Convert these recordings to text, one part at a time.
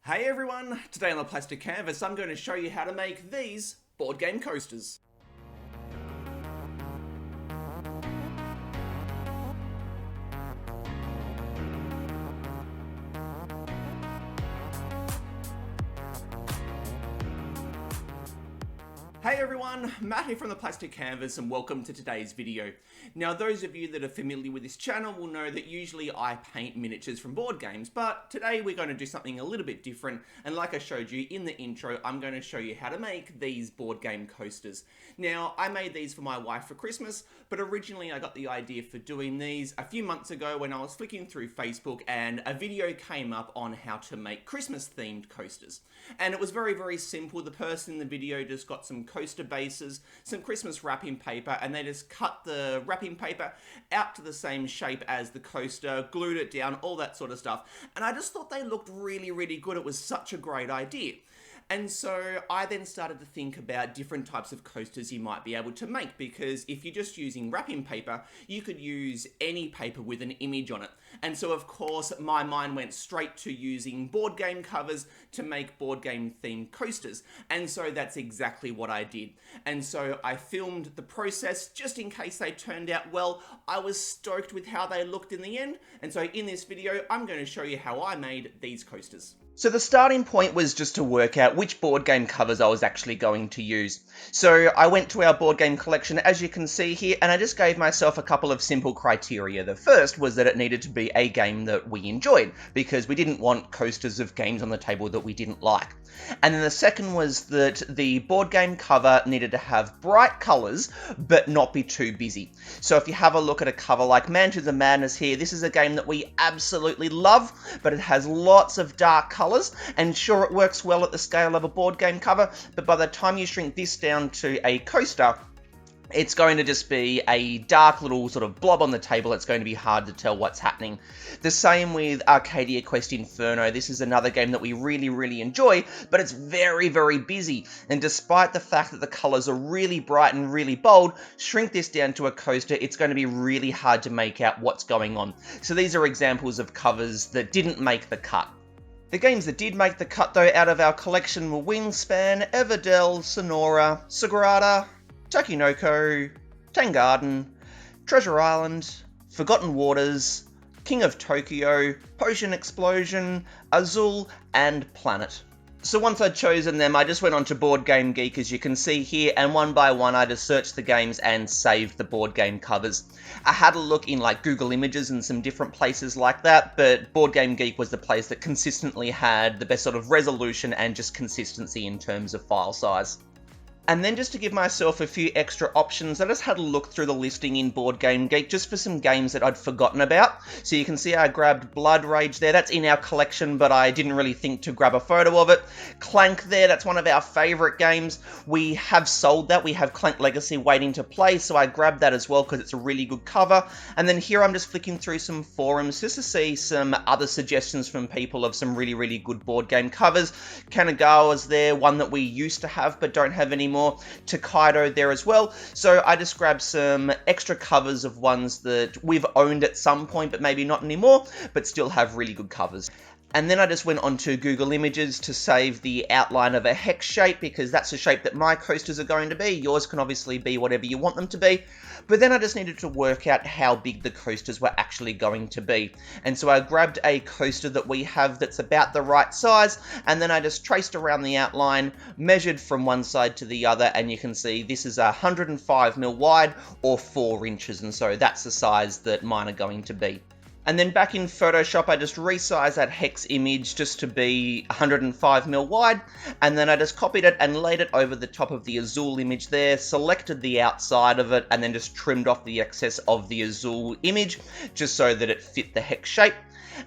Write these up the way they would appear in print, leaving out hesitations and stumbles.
Hey everyone! Today on the Plastic Canvas I'm going to show you how to make these board game coasters. Hey everyone, Matt here from the Plastic Canvas and welcome to today's video. Now those of you that are familiar with this channel will know that usually I paint miniatures from board games, but today we're going to do something a little bit different, and like I showed you in the intro, I'm going to show you how to make these board game coasters. Now I made these for my wife for Christmas, but originally I got the idea for doing these a few months ago when I was flicking through Facebook and a video came up on how to make Christmas themed coasters. And it was very simple. The person in the video just got some coaster bases, some Christmas wrapping paper, and they just cut the wrapping paper out to the same shape as the coaster, glued it down, all that sort of stuff. And I just thought they looked really good. It was such a great idea. And so I then started to think about different types of coasters you might be able to make, because if you're just using wrapping paper, you could use any paper with an image on it. And so of course my mind went straight to using board game covers to make board game themed coasters. And so that's exactly what I did. And so I filmed the process just in case they turned out well. I was stoked with how they looked in the end. And so in this video, I'm going to show you how I made these coasters. So the starting point was just to work out which board game covers I was actually going to use. So I went to our board game collection, as you can see here, and I just gave myself a couple of simple criteria. The first was that it needed to be a game that we enjoyed, because we didn't want coasters of games on the table that we didn't like. And then the second was that the board game cover needed to have bright colours, but not be too busy. So if you have a look at a cover like Mansions of Madness here, this is a game that we absolutely love, but it has lots of dark colours, and sure, it works well at the scale of a board game cover, but by the time you shrink this down to a coaster, it's going to just be a dark little sort of blob on the table. It's going to be hard to tell what's happening. The same with Arcadia Quest Inferno. This is another game that we really enjoy, but it's very busy. And despite the fact that the colours are really bright and really bold, shrink this down to a coaster, it's going to be really hard to make out what's going on. So these are examples of covers that didn't make the cut. The games that did make the cut, though, out of our collection were Wingspan, Everdell, Sonora, Sagrada, Takinoko, Tangarden, Treasure Island, Forgotten Waters, King of Tokyo, Potion Explosion, Azul, and Planet. So once I'd chosen them, I just went on to Board Game Geek, as you can see here, and one by one I just searched the games and saved the board game covers. I had a look in like Google Images and some different places like that, but Board Game Geek was the place that consistently had the best sort of resolution and just consistency in terms of file size. And then just to give myself a few extra options, I just had a look through the listing in Board Game Geek just for some games that I'd forgotten about. So you can see I grabbed Blood Rage there. That's in our collection, but I didn't really think to grab a photo of it. Clank there, that's one of our favourite games. We have sold that. We have Clank Legacy waiting to play, so I grabbed that as well because it's a really good cover. And then here I'm just flicking through some forums just to see some other suggestions from people of some really good board game covers. Kanagawa's there, one that we used to have but don't have anymore. Tokaido there as well. So I just grabbed some extra covers of ones that we've owned at some point, but maybe not anymore, but still have really good covers. And then I just went onto Google Images to save the outline of a hex shape, because that's the shape that my coasters are going to be. Yours can obviously be whatever you want them to be. But then I just needed to work out how big the coasters were actually going to be. And so I grabbed a coaster that we have that's about the right size, and then I just traced around the outline, measured from one side to the other, and you can see this is 105mm wide or 4 inches, and so that's the size that mine are going to be. And then back in Photoshop, I just resized that hex image just to be 105mm wide, and then I just copied it and laid it over the top of the Azul image there, selected the outside of it, and then just trimmed off the excess of the Azul image, just so that it fit the hex shape.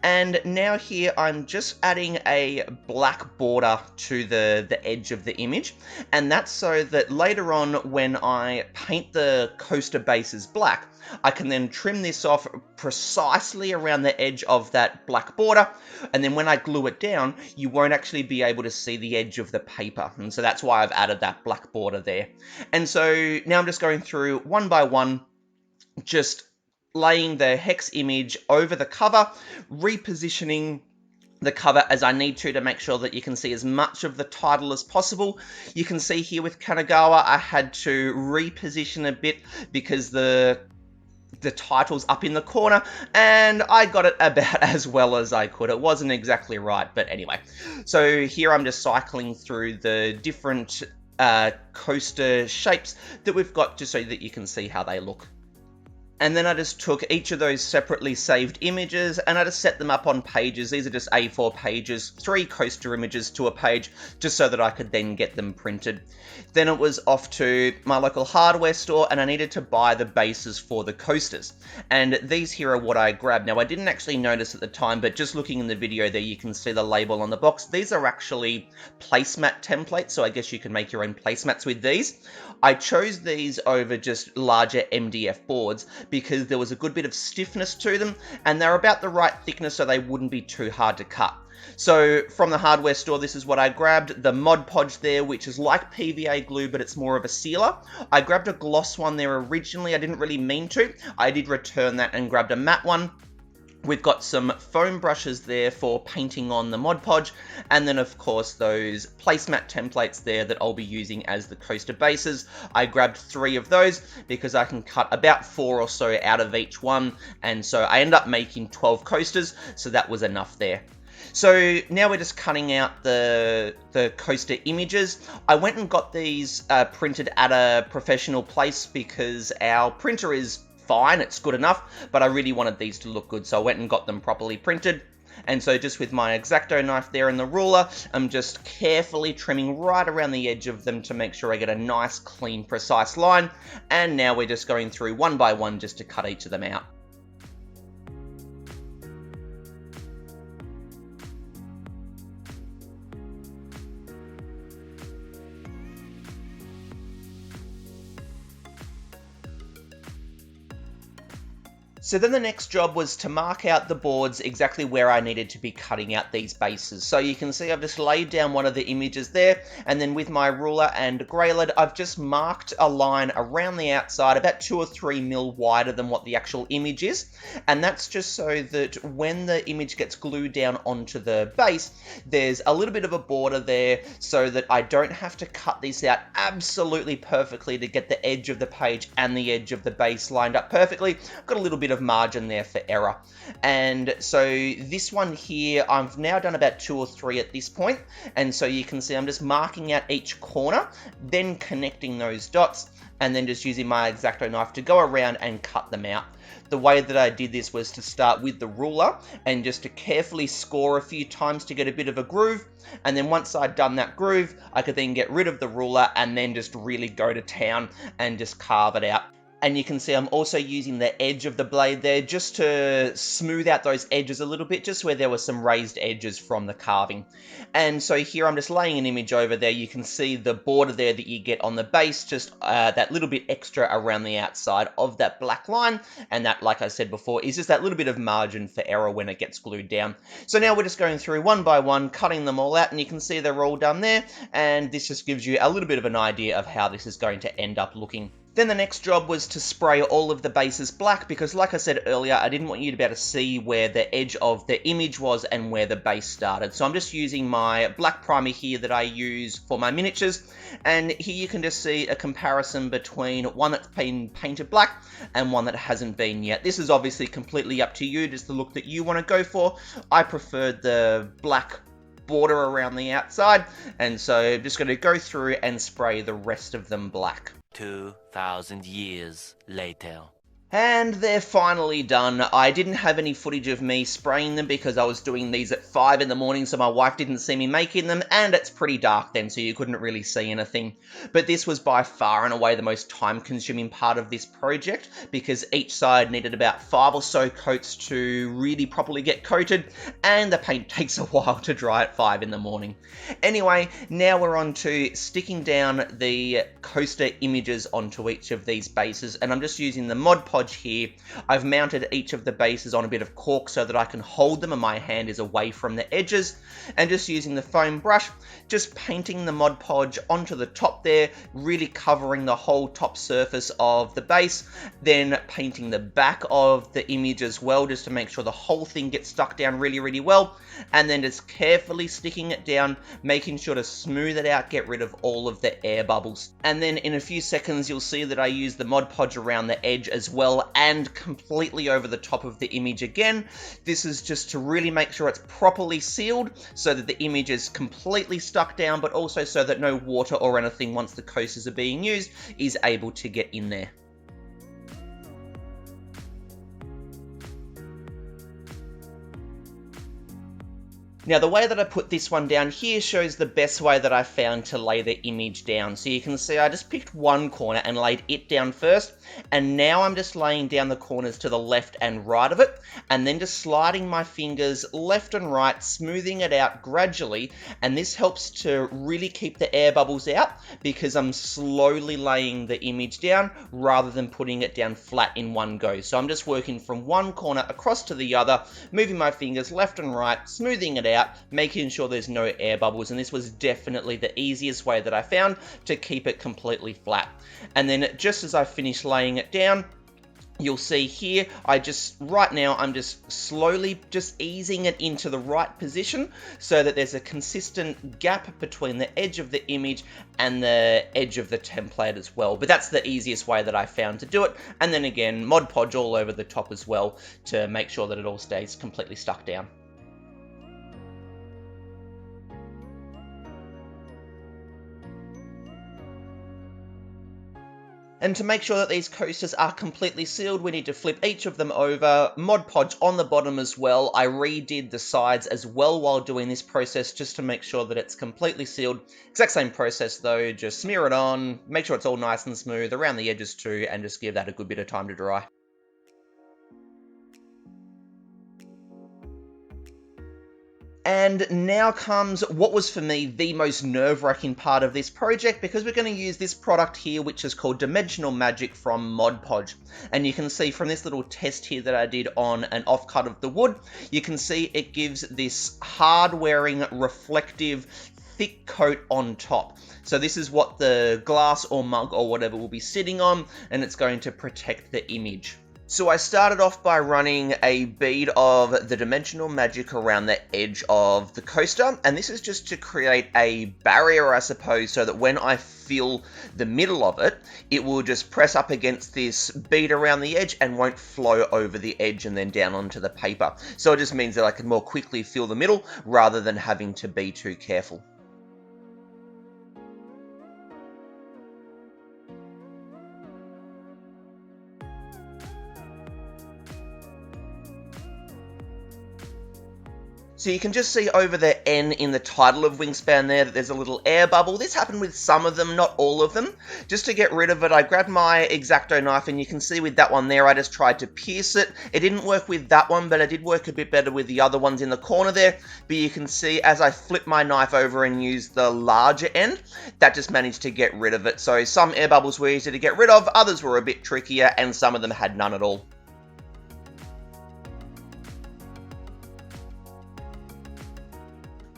And now here I'm just adding a black border to the edge of the image, and that's so that later on when I paint the coaster bases black, I can then trim this off precisely around the edge of that black border, and then when I glue it down, you won't actually be able to see the edge of the paper, and so that's why I've added that black border there. And so now I'm just going through one by one, just laying the hex image over the cover, repositioning the cover as I need to make sure that you can see as much of the title as possible. You can see here with Kanagawa, I had to reposition a bit because the title's up in the corner, and I got it about as well as I could. It wasn't exactly right, but anyway. So here I'm just cycling through the different coaster shapes that we've got just so that you can see how they look. And then I just took each of those separately saved images and I just set them up on pages. These are just A4 pages, 3 coaster images to a page, just so that I could then get them printed. Then it was off to my local hardware store and I needed to buy the bases for the coasters. And these here are what I grabbed. Now I didn't actually notice at the time, but just looking in the video there, you can see the label on the box. These are actually placemat templates, so I guess you can make your own placemats with these. I chose these over just larger MDF boards because there was a good bit of stiffness to them and they're about the right thickness so they wouldn't be too hard to cut. So from the hardware store, this is what I grabbed. The Mod Podge there, which is like PVA glue, but it's more of a sealer. I grabbed a gloss one there originally. I didn't really mean to. I did return that and grabbed a matte one. We've got some foam brushes there for painting on the Mod Podge, and then of course those placemat templates there that I'll be using as the coaster bases. I grabbed 3 of those because I can cut about 4 or so out of each one, and so I end up making 12 coasters, so that was enough there. So now we're just cutting out the coaster images. I went and got these printed at a professional place because our printer is fine, it's good enough, but I really wanted these to look good, so I went and got them properly printed. And so just with my X-Acto knife there and the ruler, I'm just carefully trimming right around the edge of them to make sure I get a nice, clean, precise line. And now we're just going through one by one just to cut each of them out. So then the next job was to mark out the boards exactly where I needed to be cutting out these bases. So you can see I've just laid down one of the images there, and then with my ruler and grey lead, I've just marked a line around the outside about 2 or 3 mil wider than what the actual image is. And that's just so that when the image gets glued down onto the base, there's a little bit of a border there so that I don't have to cut this out absolutely perfectly to get the edge of the page and the edge of the base lined up perfectly. I've got a little bit of margin there for error. And so this one here, I've now done about 2 or 3 at this point, and so you can see I'm just marking out each corner, then connecting those dots, and then just using my X-Acto knife to go around and cut them out. The way that I did this was to start with the ruler and just to carefully score a few times to get a bit of a groove, and then once I'd done that groove, I could then get rid of the ruler and then just really go to town and just carve it out. And you can see I'm also using the edge of the blade there just to smooth out those edges a little bit, just where there were some raised edges from the carving. And so here I'm just laying an image over there. You can see the border there that you get on the base, just that little bit extra around the outside of that black line. And that, like I said before, is just that little bit of margin for error when it gets glued down. So now we're just going through one by one, cutting them all out, and you can see they're all done there. And this just gives you a little bit of an idea of how this is going to end up looking. Then the next job was to spray all of the bases black because, like I said earlier, I didn't want you to be able to see where the edge of the image was and where the base started. So I'm just using my black primer here that I use for my miniatures, and here you can just see a comparison between one that's been painted black and one that hasn't been yet. This is obviously completely up to you, just the look that you want to go for. I preferred the black border around the outside, and so I'm just going to go through and spray the rest of them black. 2,000 years later. And they're finally done. I didn't have any footage of me spraying them because I was doing these at 5 in the morning, so my wife didn't see me making them, and it's pretty dark then, so you couldn't really see anything. But this was by far and away the most time-consuming part of this project, because each side needed about 5 or so coats to really properly get coated, and the paint takes a while to dry at 5 in the morning. Anyway, now we're on to sticking down the coaster images onto each of these bases, and I'm just using the Mod Podge Podge here. I've mounted each of the bases on a bit of cork so that I can hold them and my hand is away from the edges, and just using the foam brush, just painting the Mod Podge onto the top there, really covering the whole top surface of the base, then painting the back of the image as well, just to make sure the whole thing gets stuck down really well, and then just carefully sticking it down, making sure to smooth it out, get rid of all of the air bubbles. And then in a few seconds you'll see that I use the Mod Podge around the edge as well, and completely over the top of the image again. This is just to really make sure it's properly sealed, so that the image is completely stuck down, but also so that no water or anything, once the coasters are being used, is able to get in there. Now, the way that I put this one down here shows the best way that I found to lay the image down. So you can see I just picked one corner and laid it down first, and now I'm just laying down the corners to the left and right of it, and then just sliding my fingers left and right, smoothing it out gradually, and this helps to really keep the air bubbles out, because I'm slowly laying the image down rather than putting it down flat in one go. So I'm just working from one corner across to the other, moving my fingers left and right, smoothing it out, making sure there's no air bubbles, and this was definitely the easiest way that I found to keep it completely flat. And then just as I finish laying it down, you'll see here, right now, I'm just slowly just easing it into the right position so that there's a consistent gap between the edge of the image and the edge of the template as well. But that's the easiest way that I found to do it. And then again, Mod Podge all over the top as well to make sure that it all stays completely stuck down. And to make sure that these coasters are completely sealed, we need to flip each of them over, Mod Podge on the bottom as well. I redid the sides as well while doing this process, just to make sure that it's completely sealed. Exact same process though, just smear it on, make sure it's all nice and smooth around the edges too, and just give that a good bit of time to dry. And now comes what was for me the most nerve-wracking part of this project, because we're going to use this product here, which is called Dimensional Magic from Mod Podge. And you can see from this little test here that I did on an offcut of the wood, you can see it gives this hard-wearing, reflective, thick coat on top. So this is what the glass or mug or whatever will be sitting on, and it's going to protect the image. So I started off by running a bead of the Dimensional Magic around the edge of the coaster, and this is just to create a barrier, I suppose, so that when I fill the middle of it, it will just press up against this bead around the edge and won't flow over the edge and then down onto the paper. So it just means that I can more quickly fill the middle rather than having to be too careful. So you can just see over the N in the title of Wingspan there that there's a little air bubble. This happened with some of them, not all of them. Just to get rid of it, I grabbed my X-Acto knife, and you can see with that one there, I just tried to pierce it. It didn't work with that one, but it did work a bit better with the other ones in the corner there. But you can see as I flip my knife over and use the larger end, that just managed to get rid of it. So some air bubbles were easy to get rid of, others were a bit trickier, and some of them had none at all.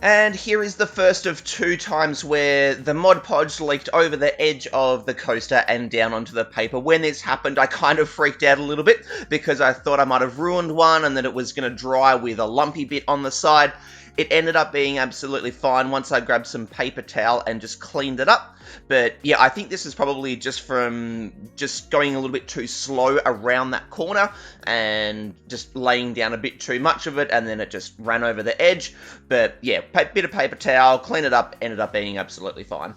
And here is the first of 2 times where the Mod Podge leaked over the edge of the coaster and down onto the paper. When this happened, I kind of freaked out a little bit because I thought I might have ruined one and that it was going to dry with a lumpy bit on the side. It ended up being absolutely fine once I grabbed some paper towel and just cleaned it up. But yeah, I think this is probably just from just going a little bit too slow around that corner and just laying down a bit too much of it, and then it just ran over the edge. But yeah, bit of paper towel, clean it up, ended up being absolutely fine.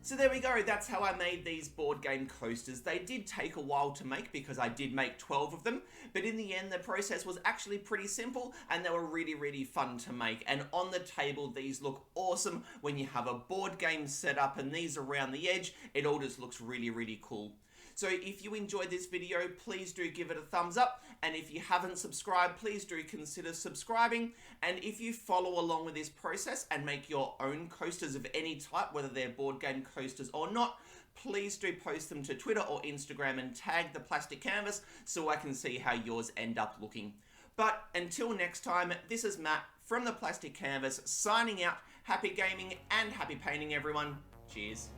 So there we go, that's how I made these board game coasters. They did take a while to make because I did make 12 of them, but in the end the process was actually pretty simple and they were really fun to make. And on the table these look awesome when you have a board game set up, and these around the edge, it all just looks really cool. So if you enjoyed this video, please do give it a thumbs up, and if you haven't subscribed, please do consider subscribing. And if you follow along with this process and make your own coasters of any type, whether they're board game coasters or not, please do post them to Twitter or Instagram and tag the Plastic Canvas so I can see how yours end up looking. But until next time, this is Matt from the Plastic Canvas signing out. Happy gaming and happy painting, everyone. Cheers.